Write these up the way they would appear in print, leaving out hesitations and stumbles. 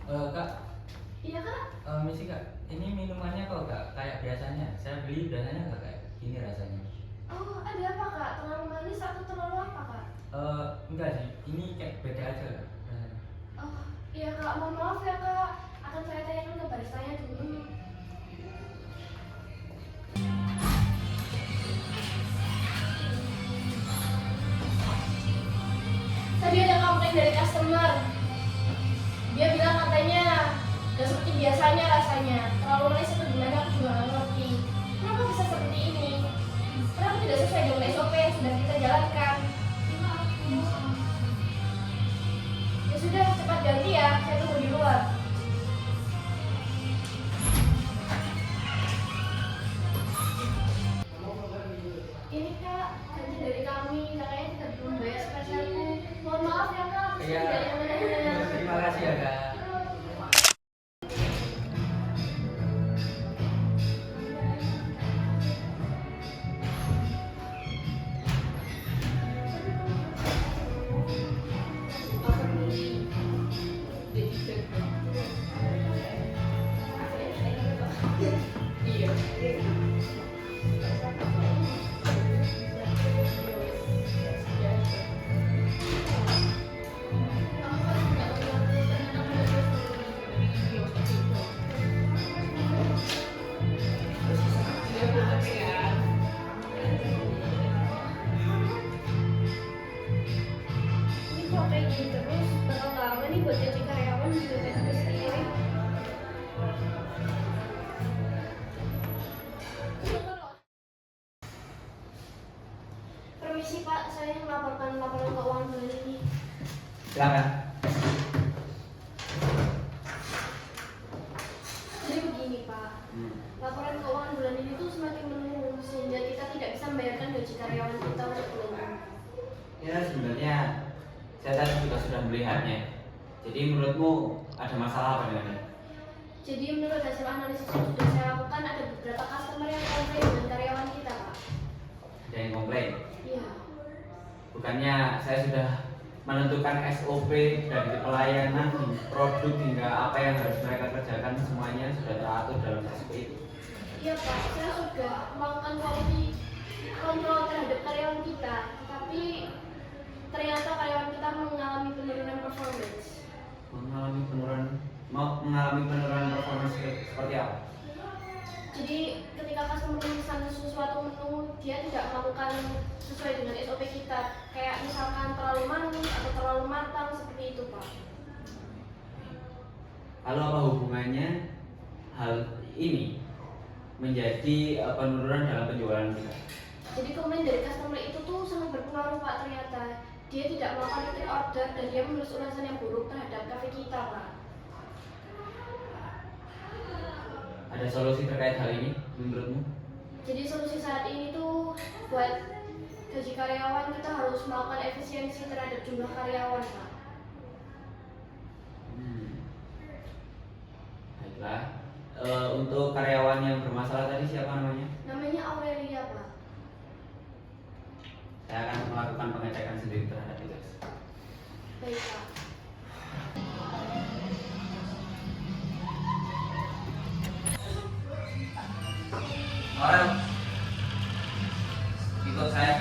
Kak, Iya kak? misi kak, ini minumannya kok gak kayak biasanya? Saya beli biasanya gak kayak gini rasanya. Oh ada apa kak? Terlalu manis atau terlalu apa kak? Enggak sih, ini kayak beda aja kak rasanya. Oh iya kak, mohon maaf ya kak. Akan saya tanyakan ke baristanya dulu. Tadi ada komplain dari customer. Dia bilang katanya gak seperti biasanya rasanya. Terlalu manis atau gimana aku juga gak ngerti. Kenapa bisa seperti ini? Kenapa tidak sesuai dengan SOP yang sudah kita jalankan? Ya sudah, cepat ganti ya. Saya tunggu di luar. Ini kak, janji dari kami. Katanya tidak belum bayar spesialku. Mohon maaf ya kak. Iya, terima kasih ya kak. Ini kok kayak gini terus, bakal lama nih buat gaji karyawan juga kayak aku sendiri. Permisi Pak, saya yang melaporkan laporan keuangan bulan ini. Silakan. Jadi begini Pak, laporan keuangan bulan ini tuh semakin menurun sehingga kita tidak bisa membayarkan gaji karyawan kita untuk bulan. Ya sebenarnya saya tadi juga sudah melihatnya. Jadi menurutmu ada masalah apa dengan ini? Jadi menurut hasil analisis yang sudah saya lakukan ada beberapa customer yang komplain dengan karyawan kita Pak. Ada yang komplain? Iya. Bukannya saya sudah menentukan SOP dari pelayanan, produk hingga apa yang harus mereka kerjakan semuanya sudah teratur dalam SOP itu. Iya Pak, saya sudah melakukan quality control terhadap karyawan kita, tapi ternyata karyawan kita mengalami penurunan performance. Mengalami penurunan performa seperti apa? Jadi ketika customer memesan sesuatu menu, dia tidak melakukan sesuai dengan SOP kita, kayak misalkan terlalu manis atau terlalu matang seperti itu Pak. Lalu apa hubungannya hal ini menjadi penurunan dalam penjualan kita? Jadi komplain dari customer itu tuh sangat berpengaruh Pak ternyata. Dia tidak melakukan repeat order dan dia menulis ulasan yang buruk terhadap kafe kita Pak. Ada solusi terkait hal ini menurutmu? Jadi solusi saat ini tuh buat gaji karyawan kita harus melakukan efisiensi terhadap jumlah karyawan Pak. Baiklah. Untuk karyawan yang bermasalah tadi siapa namanya? Namanya Aurelia Pak. Saya akan melakukan pengecekan sendiri terhadap itu. Baik Pak. Orang ikut saya.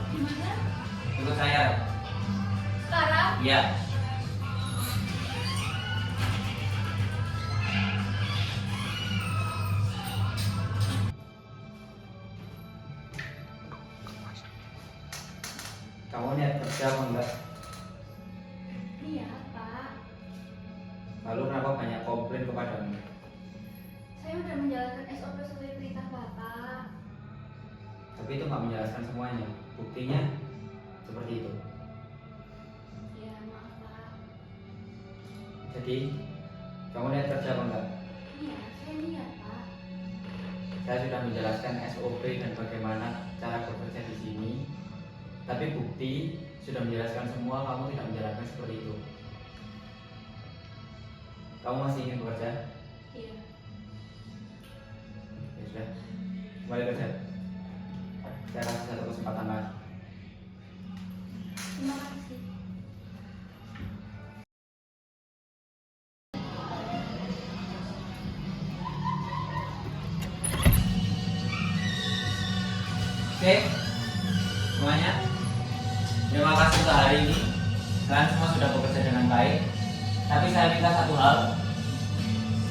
Gimana? Ikut saya. Sekarang? Iya. Kamu niat kerja apa enggak? Iya Pak. Lalu kenapa banyak komplain kepadamu? Saya udah menjalankan SOP sesuai perintah Bapak. Tapi itu nggak menjelaskan semuanya. Buktinya seperti itu. Ya maaf Pak. Jadi kamu niat kerja apa enggak? Iya, saya lihat Pak. Saya sudah menjelaskan SOP dan bagaimana cara bekerja di sini. Tapi bukti sudah menjelaskan semua, kamu tidak menjalankan seperti itu. Kamu masih ingin bekerja? Iya. Ya sudah, kembali kerja. Saya kasih satu kesempatan lagi. Terima kasih. Oke, semuanya. Terima kasih untuk hari ini. Kalian semua sudah bekerja dengan baik. Tapi saya minta satu hal,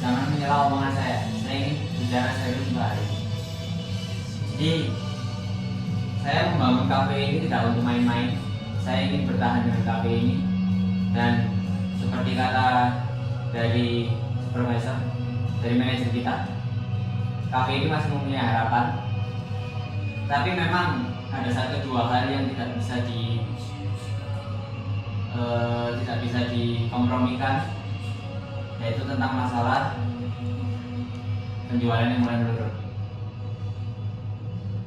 jangan menyela omongan saya. Saya ingin bicara serius untuk hari ini. Jadi, saya membangun kafe ini tidak untuk main-main. Saya ingin bertahan dengan kafe ini. Dan seperti kata dari supervisor, dari manajer kita, kafe ini masih mempunyai harapan. Tapi memang ada satu dua hal yang tidak bisa dikompromikan, yaitu tentang masalah penjualan yang mulai menurun.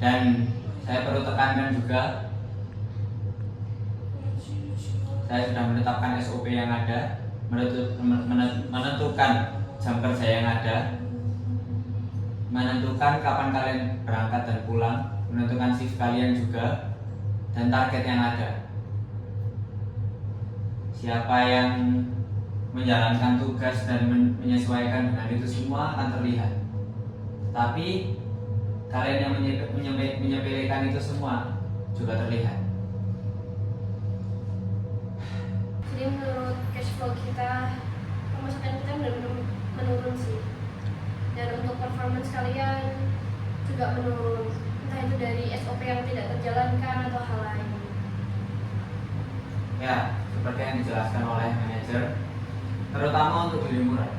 Dan saya perlu tekankan juga, saya sudah menetapkan SOP yang ada, menentukan jam kerja yang ada, menentukan kapan kalian berangkat dan pulang, menentukan shift kalian juga, dan target yang ada. Siapa yang menjalankan tugas dan menyesuaikan dengan itu semua akan terlihat. Tapi kalian yang menyepelekan itu semua juga terlihat. Jadi menurut cash flow kita, pemasukan kita benar-benar menurun sih. Dan untuk performance kalian juga menurun, entah itu dari SOP yang tidak terjalankan atau hal lain. Ya, seperti yang dijelaskan oleh manajer, terutama untuk beli murah.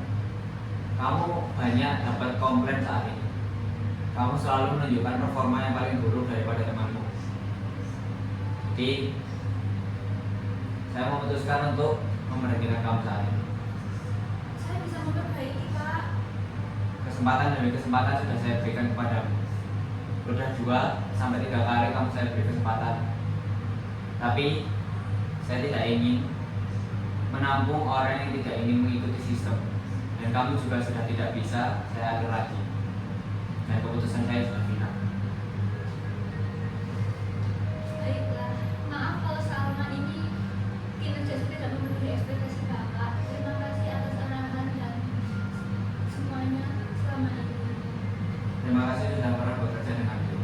Kamu banyak dapat komplain saat ini. Kamu selalu menunjukkan performa yang paling buruk daripada temanmu. Jadi, saya memutuskan untuk memberhentikan kamu saat ini. Saya bisa memperbaiki, Pak. Kesempatan demi kesempatan sudah saya berikan kepadamu. Sudah 2 sampai 3 kali kamu saya beri kesempatan. Tapi saya tidak ingin menampung orang yang tidak ingin mengikuti sistem. Dan kamu juga sudah tidak bisa saya atur lagi. Dan keputusan saya sudah final. Baiklah, maaf kalau selama ini kinerja saya tidak memenuhi ekspektasi Bapak. Terima kasih atas arahan dan semuanya selama ini. Terima kasih sudah pernah bekerja denganku.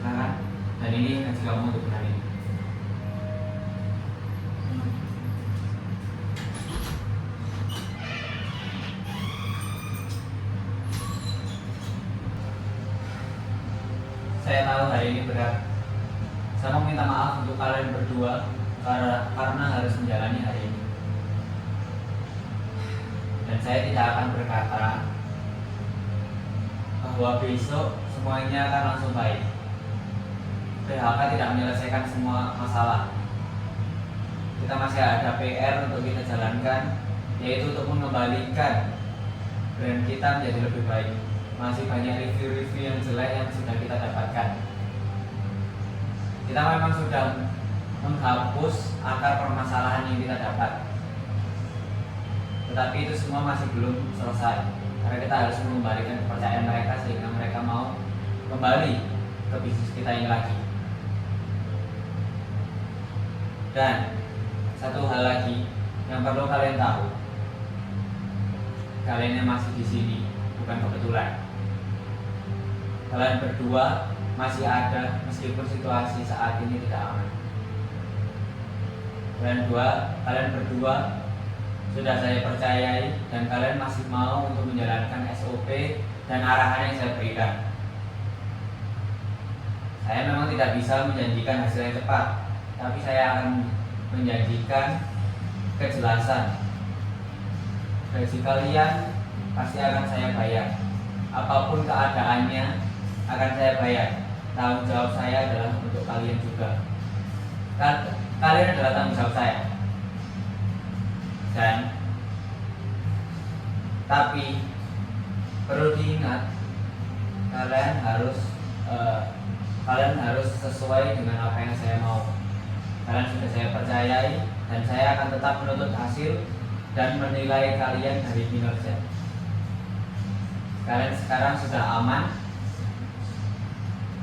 Silakan. Dan ini gaji kamu untuk bulan ini. Saya tahu hari ini berat. Saya mau minta maaf untuk kalian berdua karena harus menjalani hari ini. Dan saya tidak akan berkata bahwa besok semuanya akan langsung baik. PHK tidak menyelesaikan semua masalah. Kita masih ada PR untuk kita jalankan, yaitu untuk mengembalikan brand kita menjadi lebih baik. Masih banyak review-review yang jelek yang sudah kita dapatkan. Kita memang sudah menghapus akar permasalahan yang kita dapat, tetapi itu semua masih belum selesai. Karena kita harus mengembalikan kepercayaan mereka sehingga mereka mau kembali ke bisnis kita ini lagi. Dan satu hal lagi yang perlu kalian tahu, kalian yang masih di sini bukan kebetulan. Kalian berdua masih ada meskipun situasi saat ini tidak aman. Kalian berdua sudah saya percayai dan kalian masih mau untuk menjalankan SOP dan arahan yang saya berikan. Saya memang tidak bisa menjanjikan hasil yang cepat, tapi saya akan menjanjikan kejelasan. Gaji kalian pasti akan saya bayar. Apapun keadaannya akan saya bayar. Tanggung jawab saya adalah untuk kalian juga. Kalian adalah tanggung jawab saya. Dan tapi perlu diingat, kalian harus sesuai dengan apa yang saya mau. Kalian sudah saya percayai dan saya akan tetap menuntut hasil dan menilai kalian dari kinerja. Kalian sekarang sudah aman,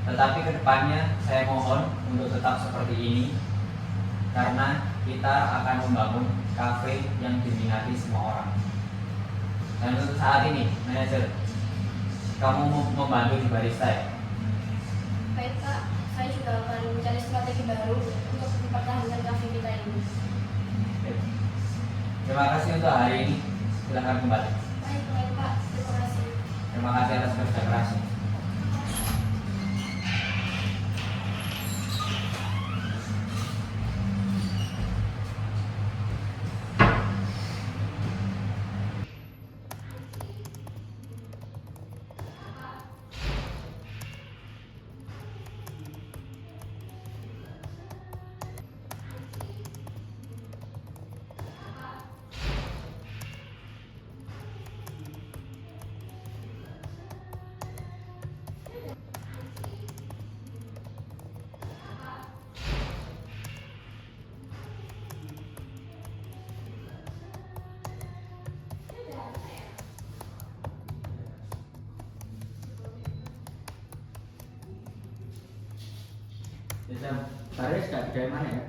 tetapi kedepannya saya mohon untuk tetap seperti ini, karena kita akan membangun kafe yang diminati semua orang. Dan untuk saat ini, manajer, kamu mau membantu di barista ya? Baik, Pak. Saya saya juga akan mencari strategi baru untuk mempertahankan kafe kita ini. Terima kasih untuk hari ini. Silahkan kembali. Baik Pak, terima kasih. Terima kasih atas kerja kerasnya. Bisa Paris nggak dari mana ya?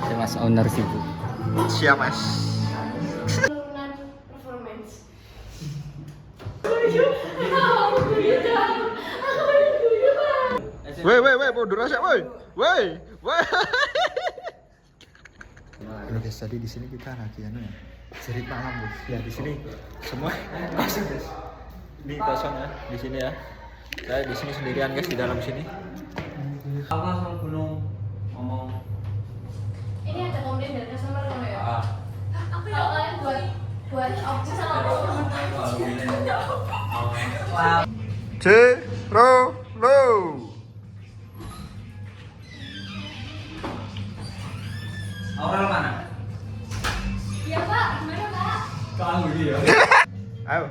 Ada mas owner sibuk. Siap mas. Penurunan performance. Woi, bodoh rasa, woi. Halo guys, tadi di sini kita lagi anu ya. Cerit malam guys. Ya di sini semua kosong guys. Ini kosong ya di sini ya. Saya di sini sendirian guys di dalam sini. Aku langsung gunung ngomong. Ini ada komplain dari customer kan ya? Aku Kalau kalian buat opsi sama aku. Lo. Aurel mana? Iya Pak, gimana Pak? Kamu dia. Ayo.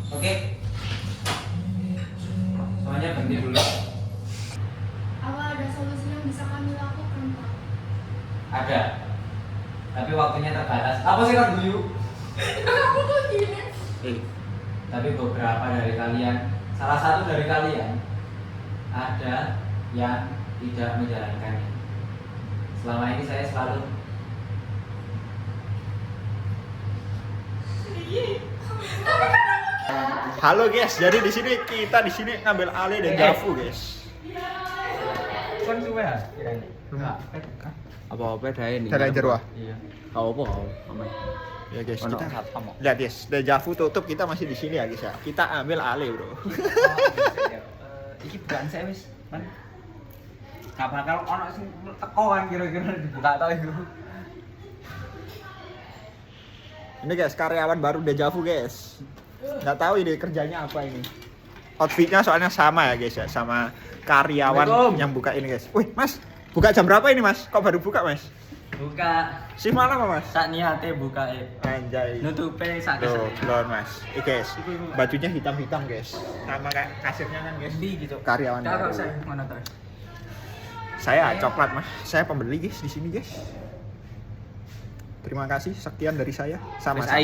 Oke. Semuanya berhenti dulu. Apa ada solusi yang bisa kami lakukan Pak? Ada. Tapi waktunya terbatas. Apa sih kan guyu? Aku tuh gini. Tapi beberapa dari kalian, salah satu dari kalian ada yang tidak menjalankannya. Selama ini saya selalu Halo guys, jadi di sini kita di sini ngambil alih dan Javu guys. kan suwe ya? Apa-apa dae nih. Dari Jerwa. Iya. Apa-apa aman. Ya guys, Ono kita satpam kok. lihat guys, Dejavu tutup, kita masih di sini ya guys ya. Kita ambil alih bro. Iki bukan saya wis, Man. Gak bakal ono sing teko kan kira-kira dibuka tau iku. Ini guys, karyawan baru Dejavu guys. Nggak tahu ini kerjanya apa ini. Outfitnya soalnya sama ya guys ya, sama karyawan Assalamualaikum. yang buka ini guys. Wih mas, buka jam berapa ini mas? Kok baru buka mas? Buka Shift malam apa mas? sak niate buka Anjay. nutupe sak Tuh, kesel. belum mas. Ini guys, bajunya hitam-hitam guys. Sama kayak kasirnya kan guys. Di gitu. Karyawan Cara baru. saya mana terus? Saya coklat mas. Saya pembeli guys di sini guys. Terima kasih, sekian dari saya. Wis Sama-sama.